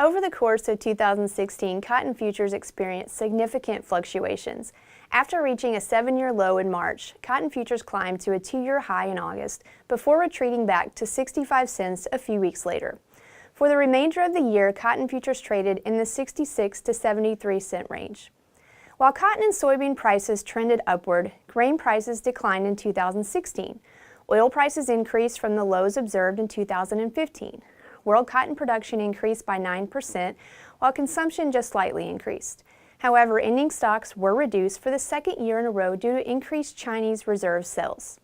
Over the course of 2016, cotton futures experienced significant fluctuations. After reaching a 7-year low in March, cotton futures climbed to a 2-year high in August before retreating back to 65 cents a few weeks later. For the remainder of the year, cotton futures traded in the 66 to 73 cent range. While cotton and soybean prices trended upward, grain prices declined in 2016. Oil prices increased from the lows observed in 2015. World cotton production increased by 9%, while consumption just slightly increased. However, ending stocks were reduced for the second year in a row due to increased Chinese reserve sales.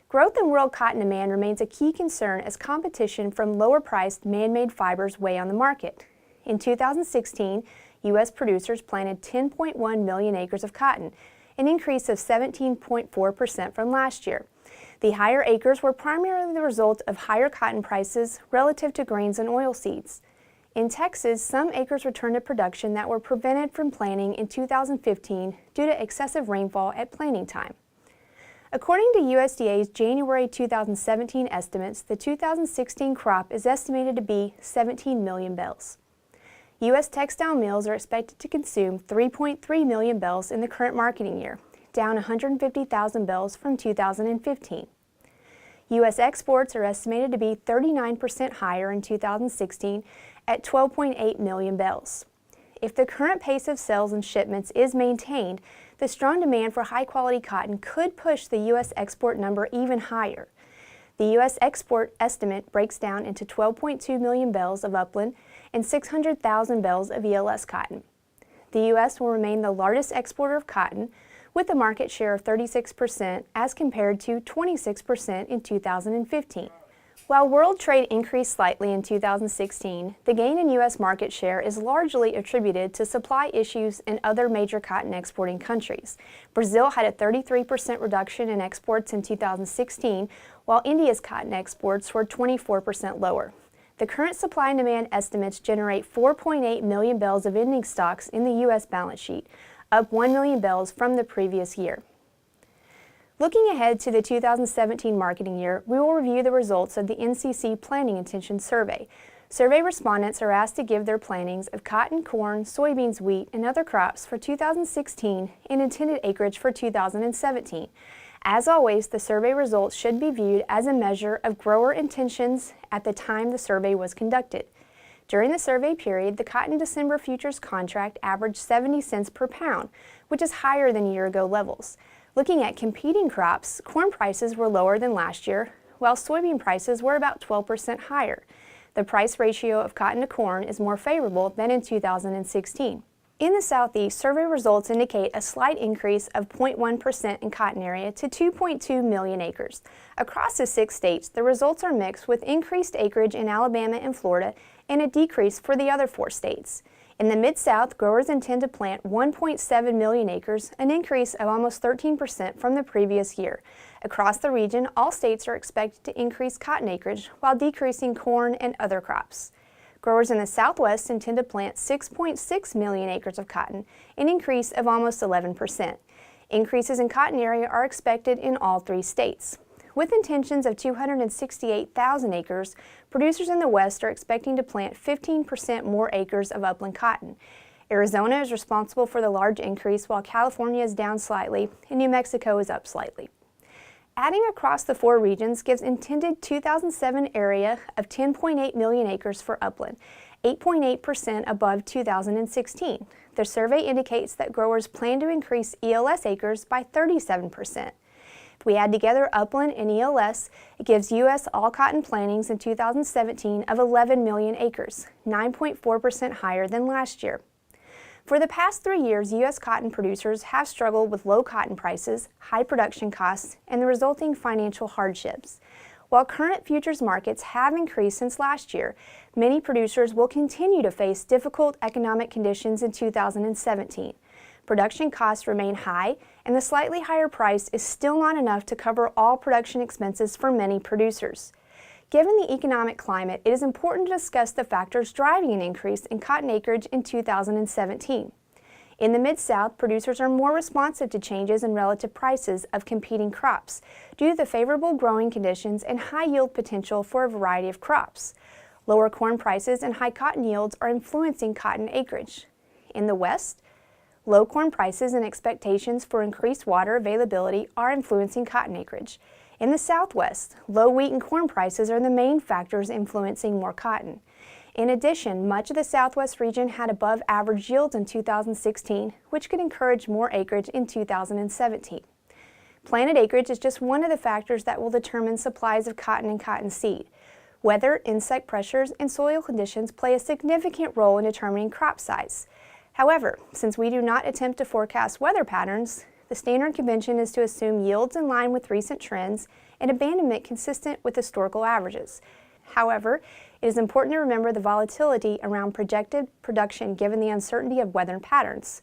Growth in world cotton demand remains a key concern as competition from lower-priced man-made fibers weigh on the market. In 2016, U.S. producers planted 10.1 million acres of cotton, an increase of 17.4% from last year. The higher acres were primarily the result of higher cotton prices relative to grains and oilseeds. In Texas, some acres returned to production that were prevented from planting in 2015 due to excessive rainfall at planting time. According to USDA's January 2017 estimates, the 2016 crop is estimated to be 17 million bales. U.S. textile mills are expected to consume 3.3 million bales in the current marketing year, down 150,000 bales from 2015. U.S. exports are estimated to be 39% higher in 2016 at 12.8 million bales. If the current pace of sales and shipments is maintained, the strong demand for high-quality cotton could push the U.S. export number even higher. The U.S. export estimate breaks down into 12.2 million bales of upland and 600,000 bales of ELS cotton. The U.S. will remain the largest exporter of cotton, with a market share of 36% as compared to 26% in 2015. While world trade increased slightly in 2016, the gain in U.S. market share is largely attributed to supply issues in other major cotton exporting countries. Brazil had a 33% reduction in exports in 2016, while India's cotton exports were 24% lower. The current supply and demand estimates generate 4.8 million bales of ending stocks in the U.S. balance sheet, up 1 million bales from the previous year. Looking ahead to the 2017 marketing year, we will review the results of the NCC Planting Intentions Survey. Survey respondents are asked to give their plantings of cotton, corn, soybeans, wheat, and other crops for 2016 and intended acreage for 2017. As always, the survey results should be viewed as a measure of grower intentions at the time the survey was conducted. During the survey period, the cotton December futures contract averaged 70 cents per pound, which is higher than year-ago levels. Looking at competing crops, corn prices were lower than last year, while soybean prices were about 12% higher. The price ratio of cotton to corn is more favorable than in 2016. In the Southeast, survey results indicate a slight increase of 0.1% in cotton area to 2.2 million acres. Across the 6 states, the results are mixed with increased acreage in Alabama and Florida and a decrease for the other 4 states. In the Mid-South, growers intend to plant 1.7 million acres, an increase of almost 13% from the previous year. Across the region, all states are expected to increase cotton acreage while decreasing corn and other crops. Growers in the Southwest intend to plant 6.6 million acres of cotton, an increase of almost 11%. Increases in cotton area are expected in all 3 states. With intentions of 268,000 acres, producers in the West are expecting to plant 15% more acres of upland cotton. Arizona is responsible for the large increase, while California is down slightly and New Mexico is up slightly. Adding across the 4 regions gives intended 2007 area of 10.8 million acres for upland, 8.8% above 2016. The survey indicates that growers plan to increase ELS acres by 37%. If we add together upland and ELS, it gives U.S. all cotton plantings in 2017 of 11 million acres, 9.4% higher than last year. For the past 3 years, U.S. cotton producers have struggled with low cotton prices, high production costs, and the resulting financial hardships. While current futures markets have increased since last year, many producers will continue to face difficult economic conditions in 2017. Production costs remain high, and the slightly higher price is still not enough to cover all production expenses for many producers. Given the economic climate, it is important to discuss the factors driving an increase in cotton acreage in 2017. In the Mid-South, producers are more responsive to changes in relative prices of competing crops due to the favorable growing conditions and high yield potential for a variety of crops. Lower corn prices and high cotton yields are influencing cotton acreage. In the West, low corn prices and expectations for increased water availability are influencing cotton acreage. In the Southwest, low wheat and corn prices are the main factors influencing more cotton. In addition, much of the Southwest region had above average yields in 2016, which could encourage more acreage in 2017. Planted acreage is just one of the factors that will determine supplies of cotton and cottonseed. Weather, insect pressures, and soil conditions play a significant role in determining crop size. However, since we do not attempt to forecast weather patterns, the standard convention is to assume yields in line with recent trends and abandonment consistent with historical averages. However, it is important to remember the volatility around projected production given the uncertainty of weather patterns.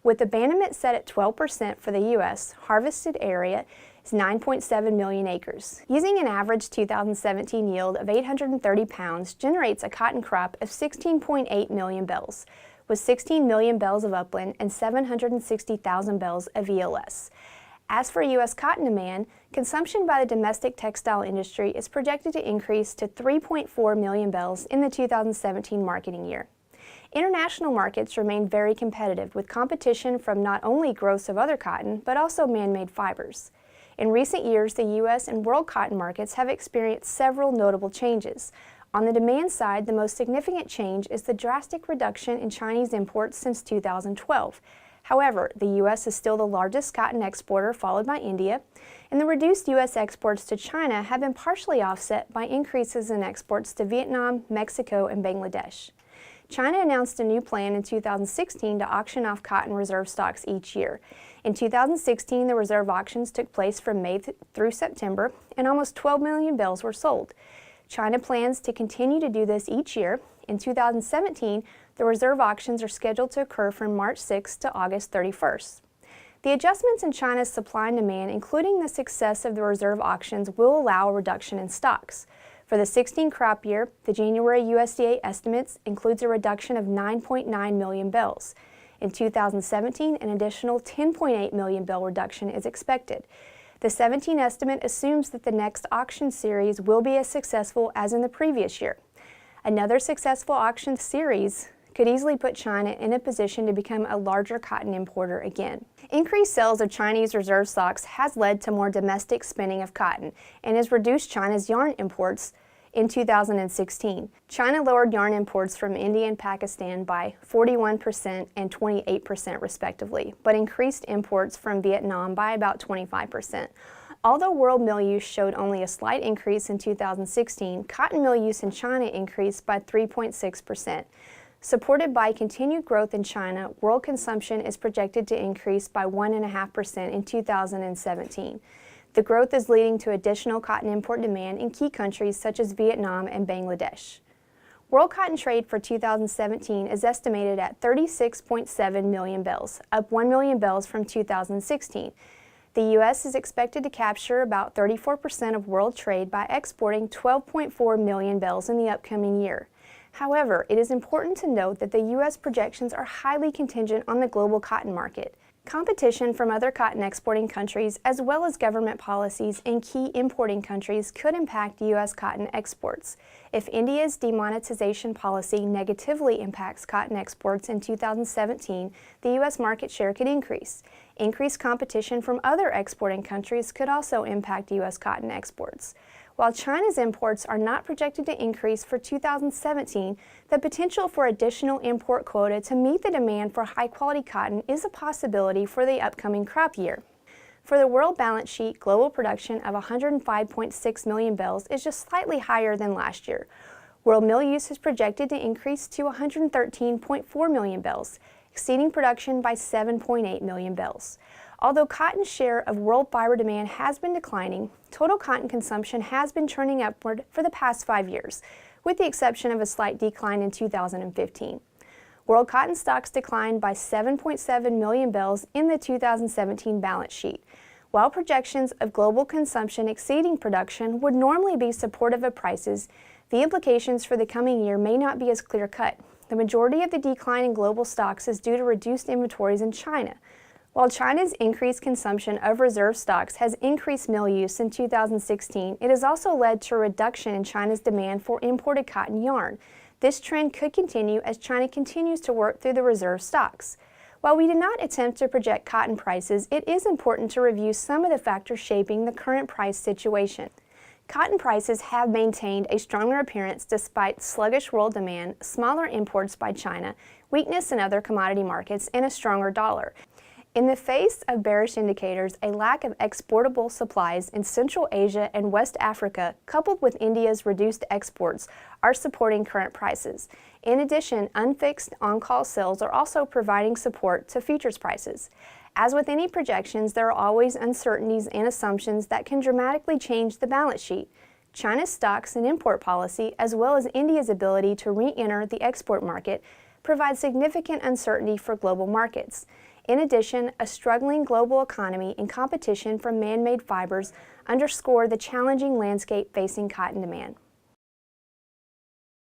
With abandonment set at 12% for the U.S., harvested area is 9.7 million acres. Using an average 2017 yield of 830 pounds generates a cotton crop of 16.8 million bales, with 16 million bales of upland and 760,000 bales of ELS. As for U.S. cotton demand, consumption by the domestic textile industry is projected to increase to 3.4 million bales in the 2017 marketing year. International markets remain very competitive, with competition from not only growths of other cotton, but also man-made fibers. In recent years, the U.S. and world cotton markets have experienced several notable changes. On the demand side, the most significant change is the drastic reduction in Chinese imports since 2012. However, the U.S. is still the largest cotton exporter, followed by India, and the reduced U.S. exports to China have been partially offset by increases in exports to Vietnam, Mexico, and Bangladesh. China announced a new plan in 2016 to auction off cotton reserve stocks each year. In 2016, the reserve auctions took place from May through September, and almost 12 million bales were sold. China plans to continue to do this each year. In 2017, the reserve auctions are scheduled to occur from March 6 to August 31st. The adjustments in China's supply and demand, including the success of the reserve auctions, will allow a reduction in stocks. For the 16 crop year, the January USDA estimates includes a reduction of 9.9 million bales. In 2017, an additional 10.8 million bale reduction is expected. The 17 estimate assumes that the next auction series will be as successful as in the previous year. Another successful auction series could easily put China in a position to become a larger cotton importer again. Increased sales of Chinese reserve stocks has led to more domestic spinning of cotton and has reduced China's yarn imports in 2016. China lowered yarn imports from India and Pakistan by 41% and 28% respectively, but increased imports from Vietnam by about 25%. Although world mill use showed only a slight increase in 2016, cotton mill use in China increased by 3.6%. Supported by continued growth in China, world consumption is projected to increase by 1.5% in 2017. The growth is leading to additional cotton import demand in key countries such as Vietnam and Bangladesh. World cotton trade for 2017 is estimated at 36.7 million bales, up 1 million bales from 2016. The U.S. is expected to capture about 34% of world trade by exporting 12.4 million bales in the upcoming year. However, it is important to note that the U.S. projections are highly contingent on the global cotton market. Competition from other cotton exporting countries, as well as government policies in key importing countries, could impact U.S. cotton exports. If India's demonetization policy negatively impacts cotton exports in 2017, the U.S. market share could increase. Increased competition from other exporting countries could also impact U.S. cotton exports. While China's imports are not projected to increase for 2017, the potential for additional import quota to meet the demand for high-quality cotton is a possibility for the upcoming crop year. For the world balance sheet, global production of 105.6 million bales is just slightly higher than last year. World mill use is projected to increase to 113.4 million bales, exceeding production by 7.8 million bales. Although cotton's share of world fiber demand has been declining, total cotton consumption has been trending upward for the past 5 years, with the exception of a slight decline in 2015. World cotton stocks declined by 7.7 million bales in the 2017 balance sheet. While projections of global consumption exceeding production would normally be supportive of prices, the implications for the coming year may not be as clear-cut. The majority of the decline in global stocks is due to reduced inventories in China. While China's increased consumption of reserve stocks has increased mill use in 2016, it has also led to a reduction in China's demand for imported cotton yarn. This trend could continue as China continues to work through the reserve stocks. While we did not attempt to project cotton prices, it is important to review some of the factors shaping the current price situation. Cotton prices have maintained a stronger appearance despite sluggish world demand, smaller imports by China, weakness in other commodity markets, and a stronger dollar. In the face of bearish indicators, a lack of exportable supplies in Central Asia and West Africa, coupled with India's reduced exports, are supporting current prices. In addition, unfixed on-call sales are also providing support to futures prices. As with any projections, there are always uncertainties and assumptions that can dramatically change the balance sheet. China's stocks and import policy, as well as India's ability to re-enter the export market, provide significant uncertainty for global markets. In addition, a struggling global economy and competition from man-made fibers underscore the challenging landscape facing cotton demand.